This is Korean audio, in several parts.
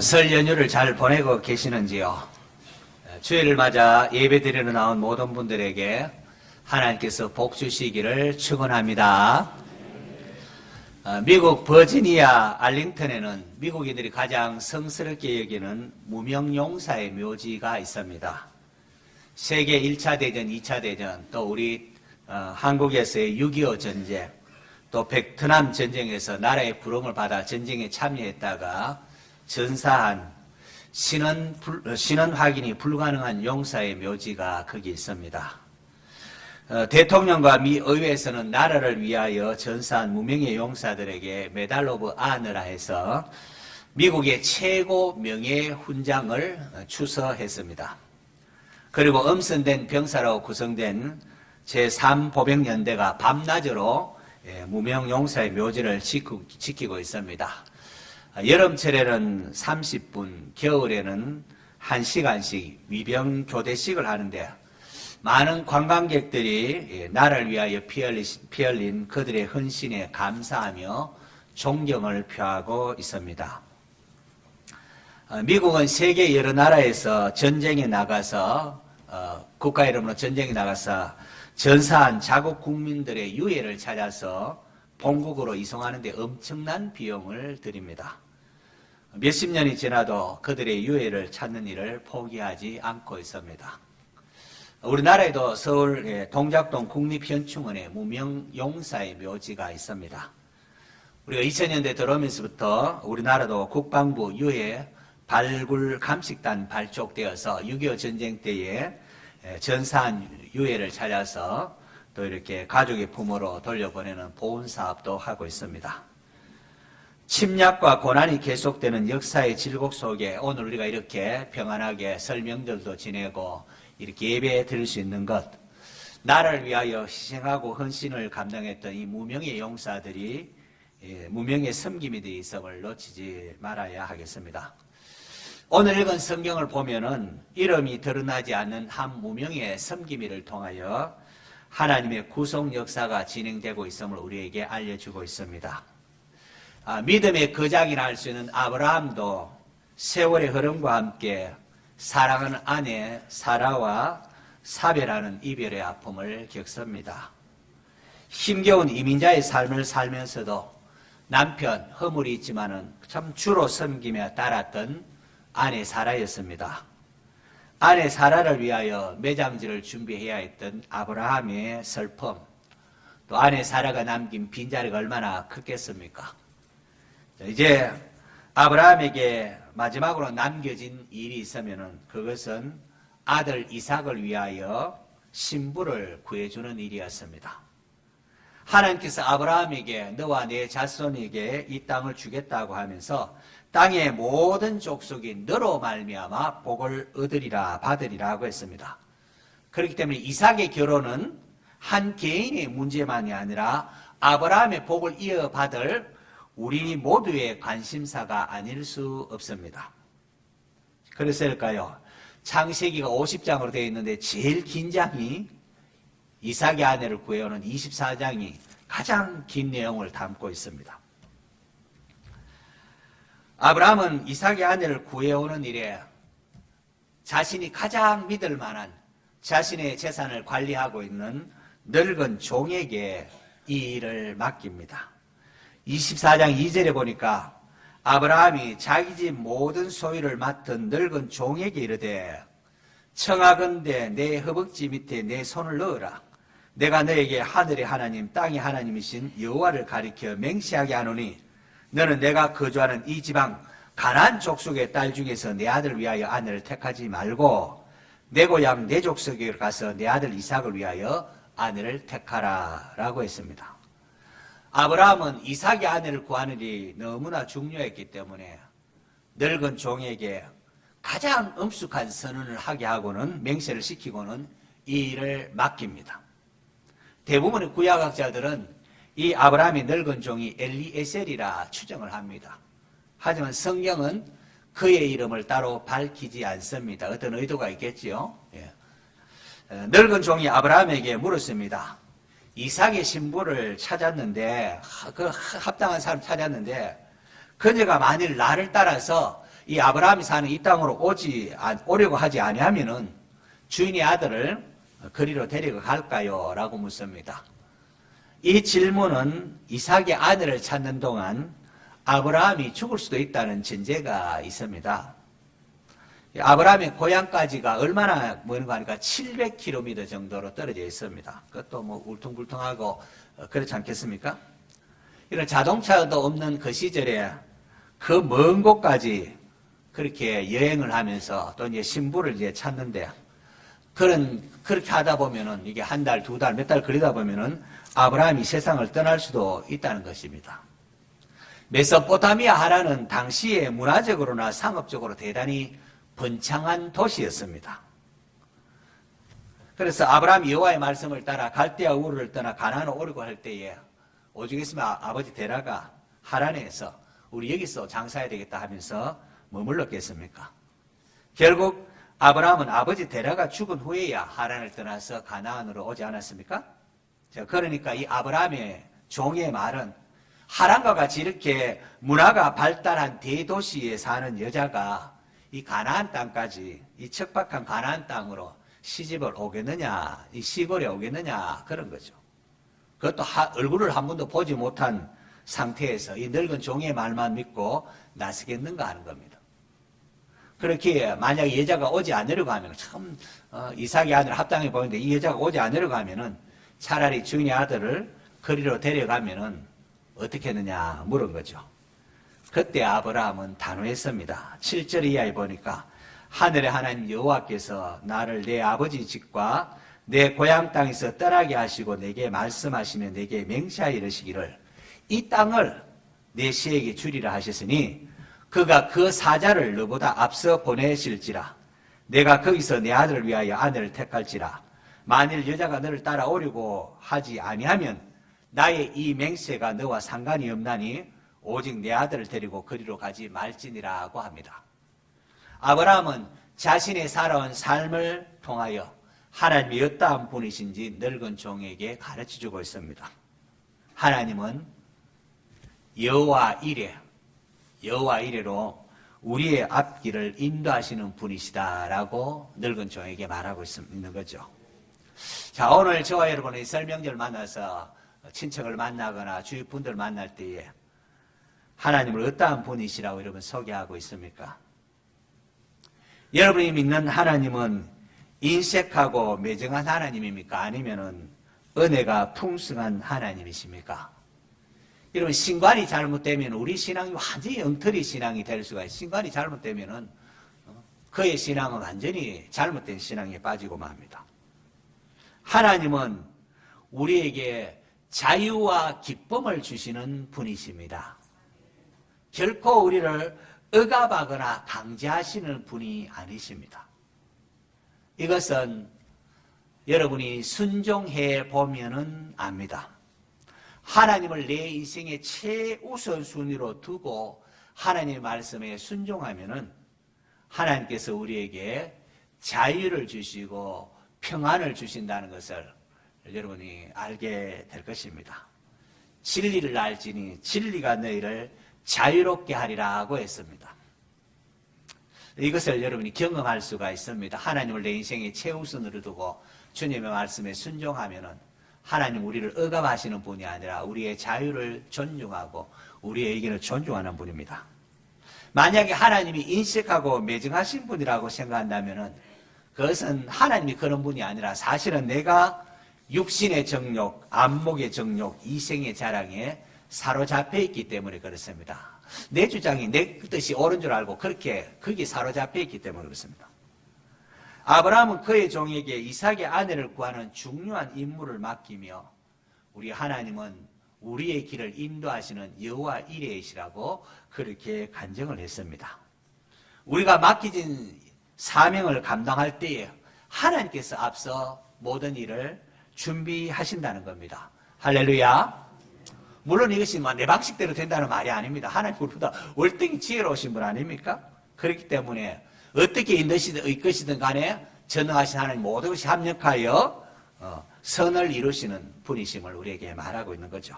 설 연휴를 잘 보내고 계시는지요? 주일을 맞아 예배드리러 나온 모든 분들에게 하나님께서 복 주시기를 축원합니다. 미국 버지니아 알링턴에는 미국인들이 가장 성스럽게 여기는 무명용사의 묘지가 있습니다. 세계 1차 대전, 2차 대전, 또 우리 한국에서의 6.25 전쟁, 또 베트남 전쟁에서 나라의 부름을 받아 전쟁에 참여했다가 전사한 신원 확인이 불가능한 용사의 묘지가 거기 있습니다. 대통령과 미 의회에서는 나라를 위하여 전사한 무명의 용사들에게 메달 오브 아너라 해서 미국의 최고 명예 훈장을 추서했습니다. 그리고 엄선된 병사로 구성된 제3보병연대가 밤낮으로 무명 용사의 묘지를 지키고 있습니다. 여름철에는 30분, 겨울에는 1시간씩 위병 교대식을 하는데 많은 관광객들이 나라를 위하여 피 흘린 그들의 헌신에 감사하며 존경을 표하고 있습니다. 미국은 세계 여러 나라에서 전쟁에 나가서 국가 이름으로 전쟁에 나가서 전사한 자국 국민들의 유해를 찾아서 본국으로 이송하는 데 엄청난 비용을 들입니다. 몇십 년이 지나도 그들의 유해를 찾는 일을 포기하지 않고 있습니다. 우리나라에도 서울 동작동 국립현충원에 무명용사의 묘지가 있습니다. 우리가 2000년대 들어오면서부터 우리나라도 국방부 유해 발굴 감식단 발족되어서 6.25 전쟁 때에 전사한 유해를 찾아서 또 이렇게 가족의 부모로 돌려보내는 보훈 사업도 하고 있습니다. 침략과 고난이 계속되는 역사의 질곡 속에 오늘 우리가 이렇게 평안하게 설 명절도 지내고 이렇게 예배 드릴 수 있는 것, 나라를 위하여 희생하고 헌신을 감당했던 이 무명의 용사들이 무명의 섬김이 되어 있음을 놓치지 말아야 하겠습니다. 오늘 읽은 성경을 보면은 이름이 드러나지 않는 한 무명의 섬김이를 통하여 하나님의 구속 역사가 진행되고 있음을 우리에게 알려주고 있습니다. 믿음의 거장이라 할 수 있는 아브라함도 세월의 흐름과 함께 사랑하는 아내 사라와 사별하는 이별의 아픔을 겪습니다. 힘겨운 이민자의 삶을 살면서도 남편 허물이 있지만은 참 주로 섬기며 따랐던 아내 사라였습니다. 아내 사라를 위하여 매장지를 준비해야 했던 아브라함의 슬픔, 또 아내 사라가 남긴 빈자리가 얼마나 컸겠습니까? 이제 아브라함에게 마지막으로 남겨진 일이 있으면은 그것은 아들 이삭을 위하여 신부를 구해주는 일이었습니다. 하나님께서 아브라함에게 너와 내 자손에게 이 땅을 주겠다고 하면서 땅의 모든 족속이 너로 말미암아 복을 얻으리라 받으리라고 했습니다. 그렇기 때문에 이삭의 결혼은 한 개인의 문제만이 아니라 아브라함의 복을 이어받을 우리 모두의 관심사가 아닐 수 없습니다. 그래서일까요? 창세기가 50장으로 되어 있는데 제일 긴 장이 이삭의 아내를 구해오는 24장이 가장 긴 내용을 담고 있습니다. 아브라함은 이삭의 아내를 구해오는 일에 자신이 가장 믿을 만한 자신의 재산을 관리하고 있는 늙은 종에게 이 일을 맡깁니다. 24장 2절에 보니까 아브라함이 자기 집 모든 소유를 맡은 늙은 종에게 이르되 청하건대 내 허벅지 밑에 내 손을 넣어라. 내가 너에게 하늘의 하나님 땅의 하나님이신 여호와를 가리켜 맹세하게 하노니 너는 내가 거주하는 이 지방 가나안 족속의 딸 중에서 내 아들을 위하여 아내를 택하지 말고 내 고향 내 족속에 가서 내 아들 이삭을 위하여 아내를 택하라 라고 했습니다. 아브라함은 이삭의 아내를 구하는 일이 너무나 중요했기 때문에 늙은 종에게 가장 엄숙한 선언을 하게 하고는 맹세를 시키고는 이 일을 맡깁니다. 대부분의 구약학자들은 이 아브라함의 늙은 종이 엘리에셀이라 추정을 합니다. 하지만 성경은 그의 이름을 따로 밝히지 않습니다. 어떤 의도가 있겠지요. 늙은 종이 아브라함에게 물었습니다. 이삭의 신부를 찾았는데 그 합당한 사람 찾았는데 그녀가 만일 나를 따라서 이 아브라함이 사는 이 땅으로 오려고 하지 아니하면은 주인의 아들을 그리로 데리고 갈까요? 라고 묻습니다. 이 질문은 이삭의 아내를 찾는 동안 아브라함이 죽을 수도 있다는 전제가 있습니다. 아브라함의 고향까지가 얼마나 먼가 하니까 700km 정도로 떨어져 있습니다. 그것도 뭐 울퉁불퉁하고 그렇지 않겠습니까? 이런 자동차도 없는 그 시절에 그 먼 곳까지 그렇게 여행을 하면서 또 이제 신부를 이제 찾는데 그렇게 하다 보면은 이게 한 달, 두 달, 몇 달 걸리다 보면은 아브라함이 세상을 떠날 수도 있다는 것입니다. 메소포타미아 하라는 당시에 문화적으로나 상업적으로 대단히 번창한 도시였습니다. 그래서 아브라함이 여호와의 말씀을 따라 갈대아 우르를 떠나 가나안으로 오려고 할 때에 오죽 있으면 아버지 데라가 하란에서 우리 여기서 장사해야 되겠다 하면서 머물렀겠습니까? 결국 아브라함은 아버지 데라가 죽은 후에야 하란을 떠나서 가나안으로 오지 않았습니까? 자, 그러니까 이 아브라함의 종의 말은 하란과 같이 이렇게 문화가 발달한 대도시에 사는 여자가 이 가나안 땅까지, 이 척박한 가나안 땅으로 시집을 오겠느냐, 이 시골에 오겠느냐, 그런 거죠. 그것도 얼굴을 한 번도 보지 못한 상태에서 이 늙은 종의 말만 믿고 나서겠는가 하는 겁니다. 그렇게 만약에 여자가 오지 않으려고 하면 참 이삭의 아들 합당해 보이는데 이 여자가 오지 않으려고 하면은 차라리 주인의 아들을 거리로 데려가면은 어떻게 했느냐 물은 거죠. 그때 아브라함은 단호했습니다. 7절 이하에 보니까 하늘의 하나님 여호와께서 나를 내 아버지 집과 내 고향 땅에서 떠나게 하시고 내게 말씀하시며 내게 맹세하여 이르시기를 이 땅을 내 씨에게 주리라 하셨으니 그가 그 사자를 너보다 앞서 보내실지라 내가 거기서 내 아들을 위하여 아내를 택할지라 만일 여자가 너를 따라오려고 하지 아니하면 나의 이 맹세가 너와 상관이 없나니 오직 내 아들을 데리고 그리로 가지 말지니라고 합니다. 아브라함은 자신의 살아온 삶을 통하여 하나님이 어떠한 분이신지 늙은 종에게 가르쳐주고 있습니다. 하나님은 여호와 이레로 우리의 앞길을 인도하시는 분이시다라고 늙은 종에게 말하고 있는 거죠. 자, 오늘 저와 여러분이 설명절 만나서 친척을 만나거나 주위 분들 만날 때에 하나님을 어떠한 분이시라고 여러분 소개하고 있습니까? 여러분이 믿는 하나님은 인색하고 매정한 하나님입니까? 아니면은 은혜가 풍성한 하나님이십니까? 여러분, 신관이 잘못되면 우리 신앙이 완전히 엉터리 신앙이 될 수가 있어요. 신관이 잘못되면은 그의 신앙은 완전히 잘못된 신앙에 빠지고 맙니다. 하나님은 우리에게 자유와 기쁨을 주시는 분이십니다. 결코 우리를 억압하거나 강제하시는 분이 아니십니다. 이것은 여러분이 순종해 보면은 압니다. 하나님을 내 인생의 최우선순위로 두고 하나님의 말씀에 순종하면은 하나님께서 우리에게 자유를 주시고 평안을 주신다는 것을 여러분이 알게 될 것입니다. 진리를 알지니 진리가 너희를 자유롭게 하리라고 했습니다. 이것을 여러분이 경험할 수가 있습니다. 하나님을 내 인생의 최우선으로 두고 주님의 말씀에 순종하면은 하나님 우리를 억압하시는 분이 아니라 우리의 자유를 존중하고 우리의 의견을 존중하는 분입니다. 만약에 하나님이 인색하고 매정하신 분이라고 생각한다면은 그것은 하나님이 그런 분이 아니라 사실은 내가 육신의 정욕, 안목의 정욕, 이생의 자랑에 사로잡혀 있기 때문에 그렇습니다. 내 주장이 내 뜻이 옳은 줄 알고 그렇게 거기에 사로잡혀 있기 때문에 그렇습니다. 아브라함은 그의 종에게 이삭의 아내를 구하는 중요한 임무를 맡기며 우리 하나님은 우리의 길을 인도하시는 여호와 이레이시라고 그렇게 간증을 했습니다. 우리가 맡겨진 사명을 감당할 때에 하나님께서 앞서 모든 일을 준비하신다는 겁니다. 할렐루야. 물론 이것이 내 방식대로 된다는 말이 아닙니다. 하나님 우리보다 월등히 지혜로우신 분 아닙니까? 그렇기 때문에 어떻게 이끄시든 간에 전능하신 하나님 모든 것이 합력하여 선을 이루시는 분이심을 우리에게 말하고 있는 거죠.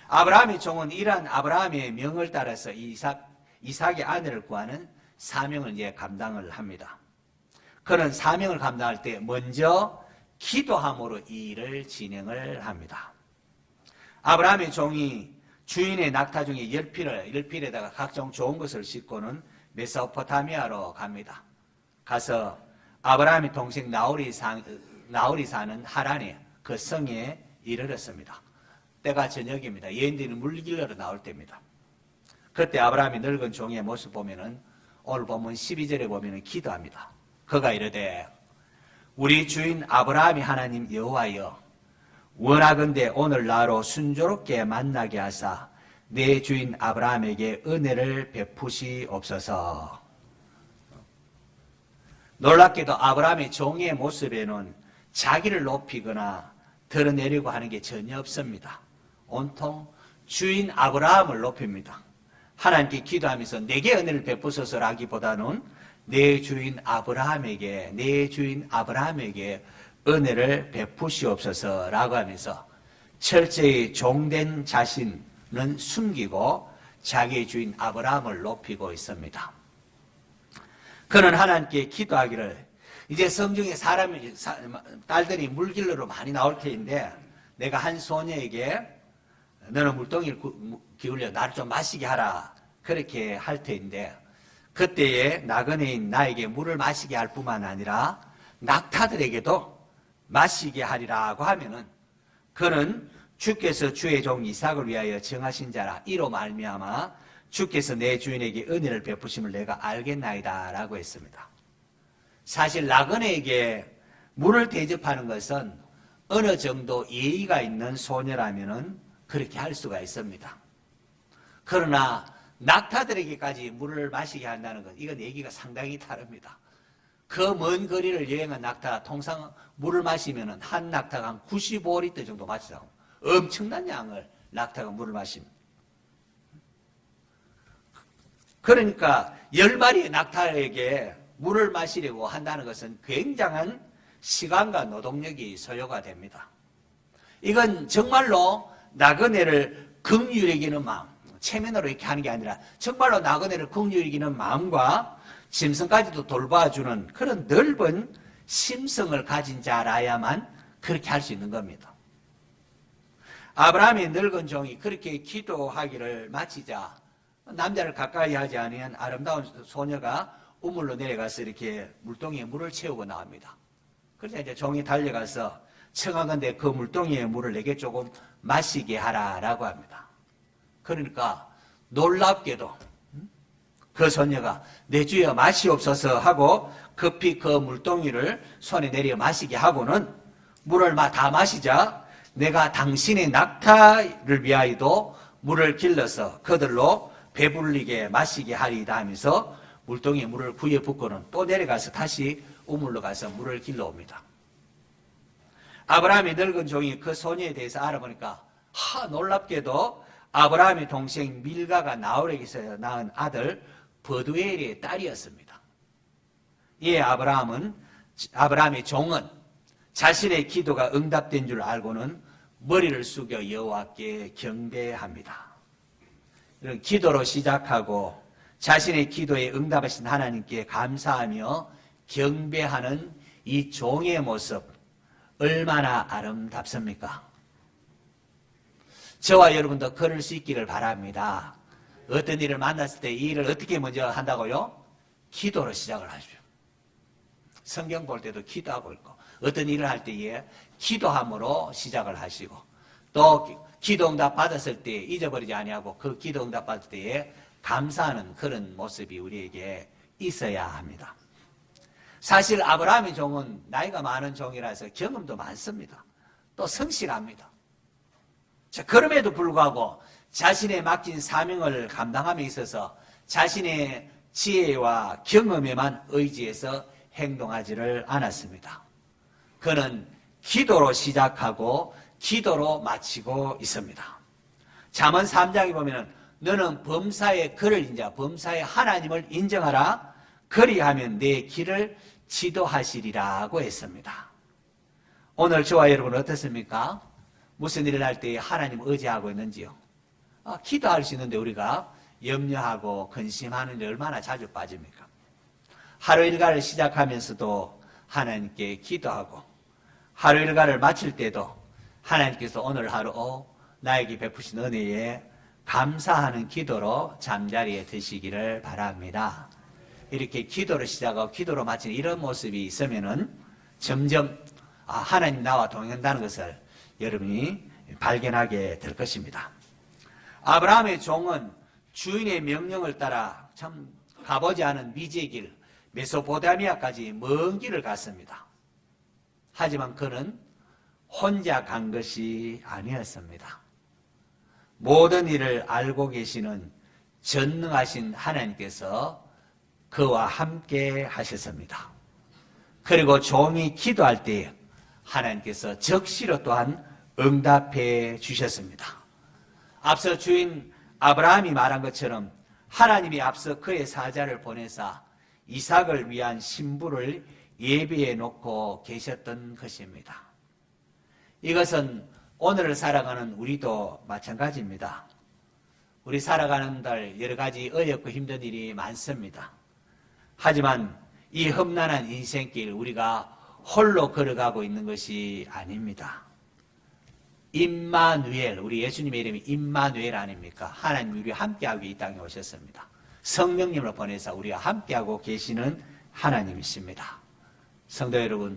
아브라함의 종은 이러한 아브라함의 명을 따라서 이삭의 아내를 구하는 사명을 이제 감당을 합니다. 그는 사명을 감당할 때 먼저 기도함으로 이 일을 진행을 합니다. 아브라함의 종이 주인의 낙타 중에 열필에다가 각종 좋은 것을 싣고는 메소포타미아로 갑니다. 가서 아브라함의 동생 나홀이 사는 하란의 그 성에 이르렀습니다. 때가 저녁입니다. 여인들이 물길러러 나올 때입니다. 그때 아브라함이 늙은 종의 모습 보면은 오늘 본문 12절에 보면은 기도합니다. 그가 이르되 우리 주인 아브라함이 하나님 여호와여 원하건대 오늘 나로 순조롭게 만나게 하사 내 주인 아브라함에게 은혜를 베푸시옵소서. 놀랍게도 아브라함의 종의 모습에는 자기를 높이거나 드러내려고 하는 게 전혀 없습니다. 온통 주인 아브라함을 높입니다. 하나님께 기도하면서 내게 은혜를 베푸소서라기보다는 내 주인 아브라함에게 은혜를 베푸시옵소서라고 하면서 철저히 종된 자신은 숨기고 자기의 주인 아브라함을 높이고 있습니다. 그는 하나님께 기도하기를 이제 성중에 딸들이 물길러로 많이 나올 테인데 내가 한 소녀에게 너는 물동이를 기울여 나를 좀 마시게 하라 그렇게 할 테인데 그때에 나그네인 나에게 물을 마시게 할 뿐만 아니라 낙타들에게도 마시게 하리라고 하면은 그는 주께서 주의 종 이삭을 위하여 정하신 자라 이로 말미암아 주께서 내 주인에게 은혜를 베푸심을 내가 알겠나이다 라고 했습니다. 사실 나그네에게 물을 대접하는 것은 어느 정도 예의가 있는 소녀라면은 그렇게 할 수가 있습니다. 그러나 낙타들에게까지 물을 마시게 한다는 것, 이건 얘기가 상당히 다릅니다. 그 먼 거리를 여행한 낙타, 통상 물을 마시면 한 낙타가 한 95리터 정도 마시라고. 엄청난 양을 낙타가 물을 마십니다. 그러니까 10마리의 낙타에게 물을 마시려고 한다는 것은 굉장한 시간과 노동력이 소요가 됩니다. 이건 정말로 나그네를 긍휼히 여기는 마음, 체면으로 이렇게 하는 게 아니라 정말로 나그네를 긍휼히 여기는 마음과 심성까지도 돌봐주는 그런 넓은 심성을 가진 자라야만 그렇게 할 수 있는 겁니다. 아브라함의 늙은 종이 그렇게 기도하기를 마치자 남자를 가까이 하지 아니한 아름다운 소녀가 우물로 내려가서 이렇게 물동이에 물을 채우고 나옵니다. 그래서 이제 종이 달려가서 청하건대 그 물동이에 물을 내게 조금 마시게 하라라고 합니다. 그러니까 놀랍게도 그 소녀가 내 주여 마시옵소서 하고 급히 그 물동이를 손에 내려 마시게 하고는 물을 다 마시자 내가 당신의 낙타를 위하여도 물을 길러서 그들로 배불리게 마시게 하리이다 하면서 물동이에 물을 부여 붓고는 또 내려가서 다시 우물로 가서 물을 길러옵니다. 아브라함의 늙은 종이 그 소녀에 대해서 알아보니까 놀랍게도 아브라함의 동생 밀가가 나홀에게서 낳은 아들 버두엘의 딸이었습니다. 이에 아브라함의 종은 자신의 기도가 응답된 줄 알고는 머리를 숙여 여호와께 경배합니다. 이런 기도로 시작하고 자신의 기도에 응답하신 하나님께 감사하며 경배하는 이 종의 모습 얼마나 아름답습니까? 저와 여러분도 그럴 수 있기를 바랍니다. 어떤 일을 만났을 때 이 일을 어떻게 먼저 한다고요? 기도로 시작을 하십시오. 성경 볼 때도 기도하고 있고 어떤 일을 할 때에 기도함으로 시작을 하시고 또 기도 응답 받았을 때 잊어버리지 아니하고 그 기도 응답 받을 때에 감사하는 그런 모습이 우리에게 있어야 합니다. 사실 아브라함의 종은 나이가 많은 종이라서 경험도 많습니다. 또 성실합니다. 그럼에도 불구하고 자신의 맡긴 사명을 감당함에 있어서 자신의 지혜와 경험에만 의지해서 행동하지를 않았습니다. 그는 기도로 시작하고 기도로 마치고 있습니다. 잠언 3장에 보면 너는 범사의 그를 범사의 하나님을 인정하라. 그리하면 내 길을 지도하시리라고 했습니다. 오늘 저와 여러분은 어떻습니까? 무슨 일을 할 때 하나님 의지하고 있는지요? 기도할 수 있는데 우리가 염려하고 근심하는 데 얼마나 자주 빠집니까? 하루 일과를 시작하면서도 하나님께 기도하고 하루 일과를 마칠 때도 하나님께서 오늘 하루 나에게 베푸신 은혜에 감사하는 기도로 잠자리에 드시기를 바랍니다. 이렇게 기도를 시작하고 기도로 마치는 이런 모습이 있으면은 점점 하나님 나와 동행한다는 것을 여러분이 발견하게 될 것입니다. 아브라함의 종은 주인의 명령을 따라 참 가보지 않은 미지의 길 메소포타미아까지 먼 길을 갔습니다. 하지만 그는 혼자 간 것이 아니었습니다. 모든 일을 알고 계시는 전능하신 하나님께서 그와 함께 하셨습니다. 그리고 종이 기도할 때 하나님께서 적시로 또한 응답해 주셨습니다. 앞서 주인 아브라함이 말한 것처럼 하나님이 앞서 그의 사자를 보내사 이삭을 위한 신부를 예비해 놓고 계셨던 것입니다. 이것은 오늘을 살아가는 우리도 마찬가지입니다. 우리 살아가는 날 여러 가지 어렵고 힘든 일이 많습니다. 하지만 이 험난한 인생길 우리가 홀로 걸어가고 있는 것이 아닙니다. 임마누엘, 우리 예수님의 이름이 임마누엘 아닙니까? 하나님 우리와 함께하고 이 땅에 오셨습니다. 성령님을 보내서 우리와 함께하고 계시는 하나님이십니다. 성도 여러분,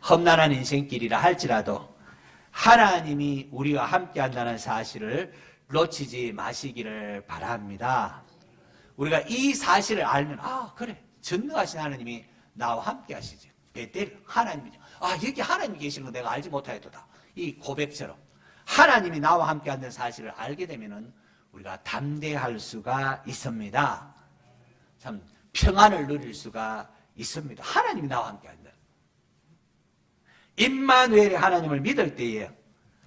험난한 인생길이라 할지라도 하나님이 우리와 함께한다는 사실을 놓치지 마시기를 바랍니다. 우리가 이 사실을 알면 그래, 전능하신 하나님이 나와 함께 하시죠. 베텔 하나님이죠. 여기 하나님이 계시는 거 내가 알지 못하였도다. 이 고백처럼 하나님이 나와 함께 한다는 사실을 알게 되면은 우리가 담대할 수가 있습니다. 참 평안을 누릴 수가 있습니다. 하나님이 나와 함께 한다. 임마누엘의 하나님을 믿을 때에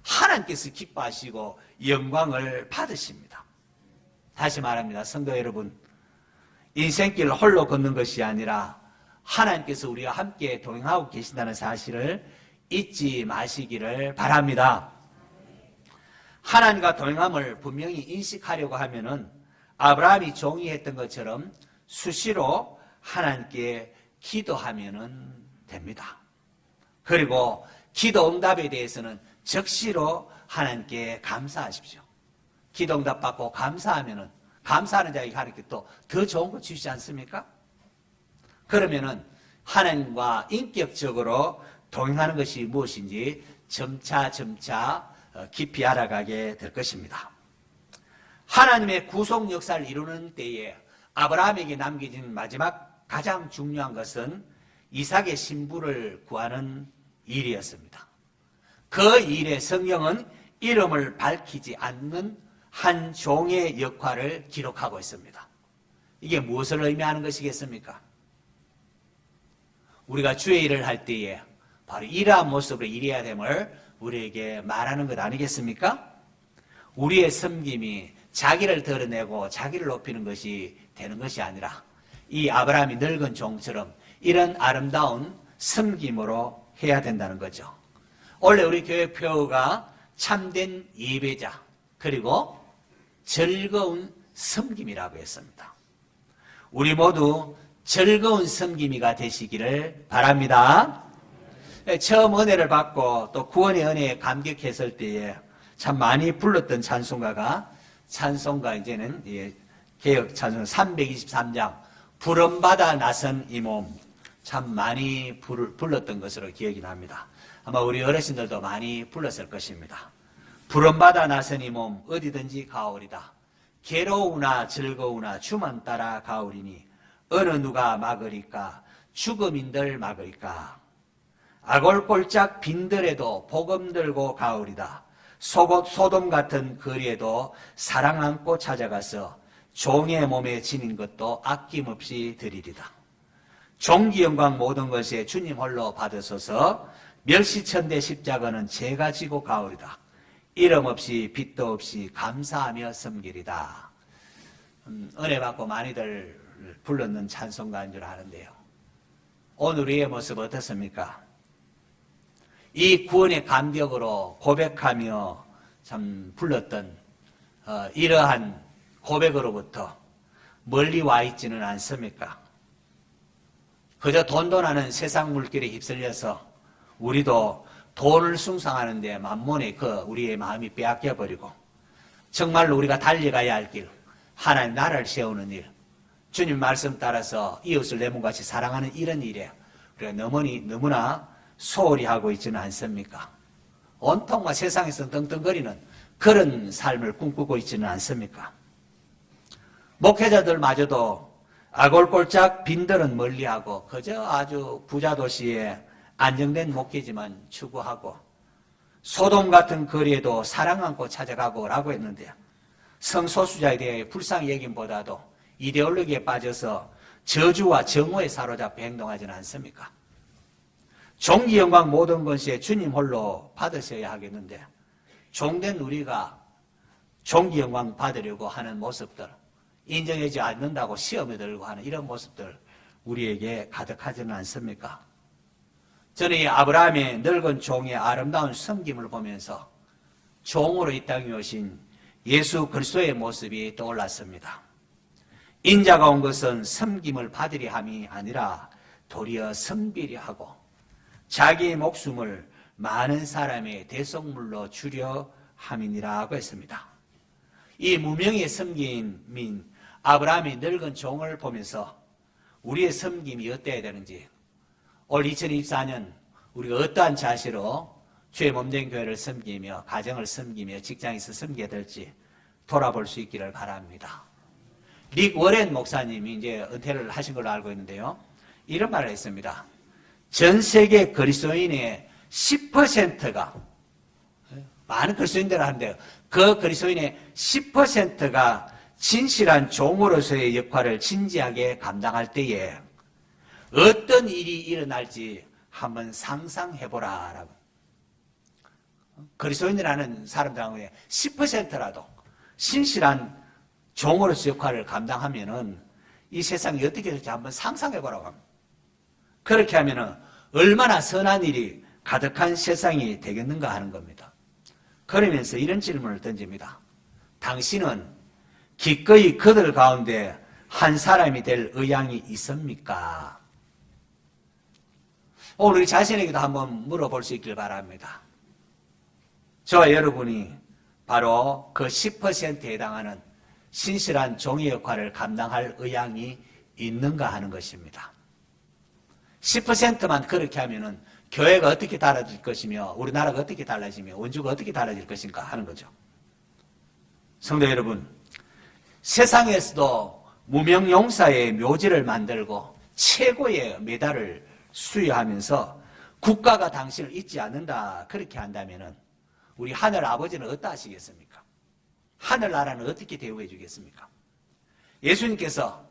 하나님께서 기뻐하시고 영광을 받으십니다. 다시 말합니다. 성도 여러분, 인생길을 홀로 걷는 것이 아니라 하나님께서 우리와 함께 동행하고 계신다는 사실을 잊지 마시기를 바랍니다. 하나님과 동행함을 분명히 인식하려고 하면은 아브라함이 종이 했던 것처럼 수시로 하나님께 기도하면은 됩니다. 그리고 기도 응답에 대해서는 적시로 하나님께 감사하십시오. 기도 응답 받고 감사하면은 감사하는 자에게 하나님께 또 더 좋은 거 주시지 않습니까? 그러면은 하나님과 인격적으로 동행하는 것이 무엇인지 점차 깊이 알아가게 될 것입니다. 하나님의 구속 역사를 이루는 때에 아브라함에게 남겨진 마지막 가장 중요한 것은 이삭의 신부를 구하는 일이었습니다. 그 일에 성경은 이름을 밝히지 않는 한 종의 역할을 기록하고 있습니다. 이게 무엇을 의미하는 것이겠습니까? 우리가 주의 일을 할 때에 바로 이러한 모습으로 일해야 됨을 우리에게 말하는 것 아니겠습니까? 우리의 섬김이 자기를 드러내고 자기를 높이는 것이 되는 것이 아니라 이 아브라함이 늙은 종처럼 이런 아름다운 섬김으로 해야 된다는 거죠. 원래 우리 교회 표어가 참된 예배자 그리고 즐거운 섬김이라고 했습니다. 우리 모두 즐거운 섬김이가 되시기를 바랍니다. 처음 은혜를 받고 또 구원의 은혜에 감격했을 때에 참 많이 불렀던 찬송가가 찬송가 이제는 개역 찬송 323장 부름받아 나선 이 몸 참 많이 불렀던 것으로 기억이 납니다. 아마 우리 어르신들도 많이 불렀을 것입니다. 부름받아 나선 이 몸 어디든지 가오리다. 괴로우나 즐거우나 주만 따라 가오리니 어느 누가 막으리까 죽음인들 막으리까 아골골짝 빈들에도 복음 들고 가오리다. 소돔 같은 거리에도 사랑 안고 찾아가서 종의 몸에 지닌 것도 아낌없이 드리리다. 종기 영광 모든 것에 주님 홀로 받으소서. 멸시천대 십자가는 제가 지고 가오리다. 이름 없이 빛도 없이 감사하며 섬기리다. 은혜 받고 많이들 불렀는 찬송가인 줄 아는데요. 오늘 우리의 모습 어떻습니까? 이 구원의 감격으로 고백하며 참 불렀던 이러한 고백으로부터 멀리 와 있지는 않습니까? 그저 돈돈하는 세상 물길에 휩쓸려서 우리도 돈을 숭상하는데 만몬에 우리의 마음이 빼앗겨 버리고 정말로 우리가 달려가야 할 길, 하나님 나라를 세우는 일, 주님 말씀 따라서 이웃을 내 몸같이 사랑하는 이런 일에 우리가 너무나 소홀히 하고 있지는 않습니까? 온통 세상에서 떵떵거리는 그런 삶을 꿈꾸고 있지는 않습니까? 목회자들마저도 아골골짝 빈들은 멀리하고 그저 아주 부자 도시에 안정된 목회지만 추구하고 소돔 같은 거리에도 사랑 안고 찾아가고 라고 했는데 성소수자에 대해 불쌍히 여김보다도 이데올로기에 빠져서 저주와 정오에 사로잡혀 행동하지는 않습니까? 종기 영광 모든 것에 주님 홀로 받으셔야 하겠는데 종된 우리가 종기 영광 받으려고 하는 모습들, 인정하지 않는다고 시험에 들고 하는 이런 모습들 우리에게 가득하지는 않습니까? 저는 이 아브라함의 늙은 종의 아름다운 섬김을 보면서 종으로 이 땅에 오신 예수 그리스도의 모습이 떠올랐습니다. 인자가 온 것은 섬김을 받으려 함이 아니라 도리어 섬기려 하고 자기의 목숨을 많은 사람의 대속물로 주려 함이니라고 했습니다. 이 무명의 섬김인 아브라함의 늙은 종을 보면서 우리의 섬김이 어때야 되는지 올 2024년 우리가 어떠한 자세로 주의 몸된 교회를 섬기며 가정을 섬기며 직장에서 섬겨야 될지 돌아볼 수 있기를 바랍니다. 릭 워렌 목사님이 이제 은퇴를 하신 걸로 알고 있는데요. 이런 말을 했습니다. 전 세계 그리스도인의 10%가 많은 그리스도인들을 하는데요. 그 그리스도인의 10%가 진실한 종으로서의 역할을 진지하게 감당할 때에 어떤 일이 일어날지 한번 상상해보라라고. 그리스도인이라는 사람들한테 10%라도 신실한 종으로서 역할을 감당하면은 이 세상이 어떻게 될지 한번 상상해보라고 합니다. 그렇게 하면은 얼마나 선한 일이 가득한 세상이 되겠는가 하는 겁니다. 그러면서 이런 질문을 던집니다. 당신은 기꺼이 그들 가운데 한 사람이 될 의향이 있습니까? 오늘 우리 자신에게도 한번 물어볼 수 있길 바랍니다. 저와 여러분이 바로 그 10%에 해당하는 신실한 종의 역할을 감당할 의향이 있는가 하는 것입니다. 10%만 그렇게 하면은 교회가 어떻게 달라질 것이며 우리나라가 어떻게 달라지며 원주가 어떻게 달라질 것인가 하는 거죠. 성도 여러분, 세상에서도 무명용사의 묘지를 만들고 최고의 메달을 수여하면서 국가가 당신을 잊지 않는다 그렇게 한다면은 우리 하늘 아버지는 어떠하시겠습니까? 하늘나라는 어떻게 대우해 주겠습니까? 예수님께서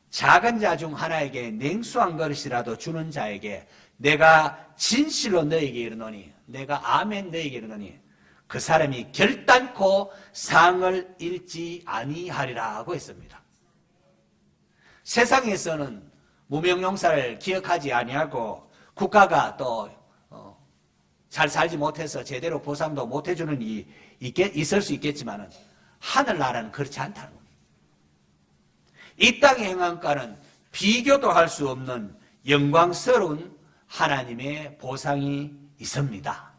작은 자 중 하나에게 냉수 한 그릇이라도 주는 자에게 내가 진실로 너에게 이르노니 내가 아멘 너에게 이르노니 그 사람이 결단코 상을 잃지 아니하리라고 했습니다. 세상에서는 무명용사를 기억하지 아니하고 국가가 또 잘 살지 못해서 제대로 보상도 못 해주는 일이 있을 수 있겠지만 하늘나라는 그렇지 않다는 겁니다. 이 땅의 행함과는 비교도 할 수 없는 영광스러운 하나님의 보상이 있습니다.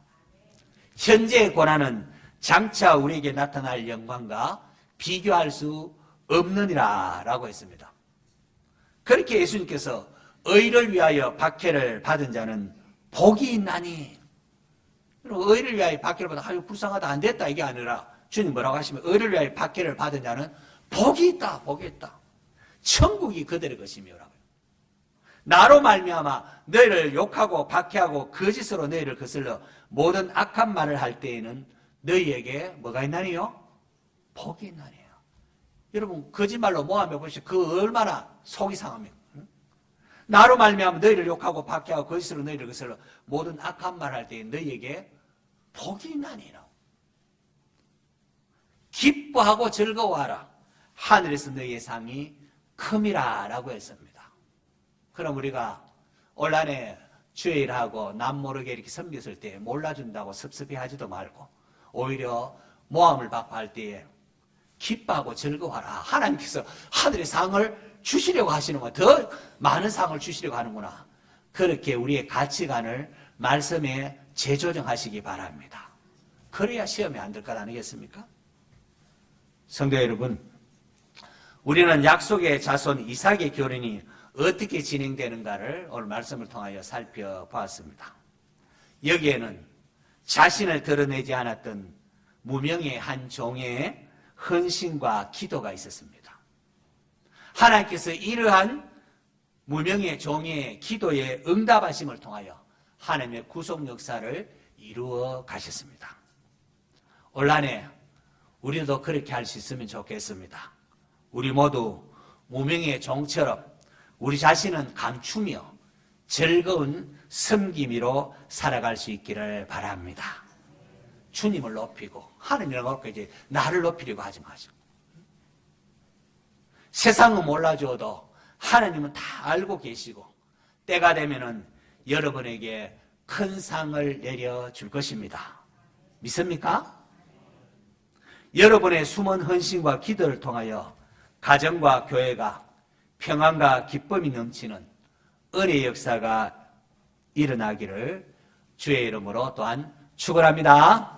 현재의 고난은 장차 우리에게 나타날 영광과 비교할 수 없느니라 라고 했습니다. 그렇게 예수님께서 의를 위하여 박해를 받은 자는 복이 있나니, 의를 위하여 박해를 받아 아유 불쌍하다 안 됐다 이게 아니라 주님 뭐라고 하시면 의를 위하여 박해를 받은 자는 복이 있다, 복이 있다. 천국이 그들의 것이며라고요. 나로 말미암아 너희를 욕하고 박해하고 거짓으로 너희를 거슬러 모든 악한 말을 할 때에는 너희에게 뭐가 있나니요? 복이 있나니요. 여러분 거짓말로 모함해 보시죠. 그 얼마나 속이 상합니까? 나로 말미암아 너희를 욕하고 박해하고 거짓으로 너희를 거슬러 모든 악한 말을 할 때에 너희에게 복이 있나니요. 기뻐하고 즐거워하라. 하늘에서 너희의 상이 큼이라 라고 했습니다. 그럼 우리가 올 한해 주의 일하고 남 모르게 이렇게 섬겼을 때 몰라준다고 섭섭해하지도 말고 오히려 모함을 받고 할 때에 기뻐하고 즐거워하라. 하나님께서 하늘의 상을 주시려고 하시는구나. 더 많은 상을 주시려고 하는구나. 그렇게 우리의 가치관을 말씀에 재조정하시기 바랍니다. 그래야 시험에 안 들 것 아니겠습니까? 성도 여러분, 우리는 약속의 자손 이삭의 결혼이 어떻게 진행되는가를 오늘 말씀을 통하여 살펴보았습니다. 여기에는 자신을 드러내지 않았던 무명의 한 종의 헌신과 기도가 있었습니다. 하나님께서 이러한 무명의 종의 기도에 응답하심을 통하여 하나님의 구속 역사를 이루어 가셨습니다. 올 한해 우리도 그렇게 할 수 있으면 좋겠습니다. 우리 모두 무명의 종처럼 우리 자신은 감추며 즐거운 섬김이로 살아갈 수 있기를 바랍니다. 주님을 높이고 하나님을 높이고 이제 나를 높이려고 하지 마시고, 세상은 몰라줘도 하나님은 다 알고 계시고 때가 되면은 여러분에게 큰 상을 내려줄 것입니다. 믿습니까? 여러분의 숨은 헌신과 기도를 통하여 가정과 교회가 평안과 기쁨이 넘치는 은혜의 역사가 일어나기를 주의 이름으로 또한 축원합니다.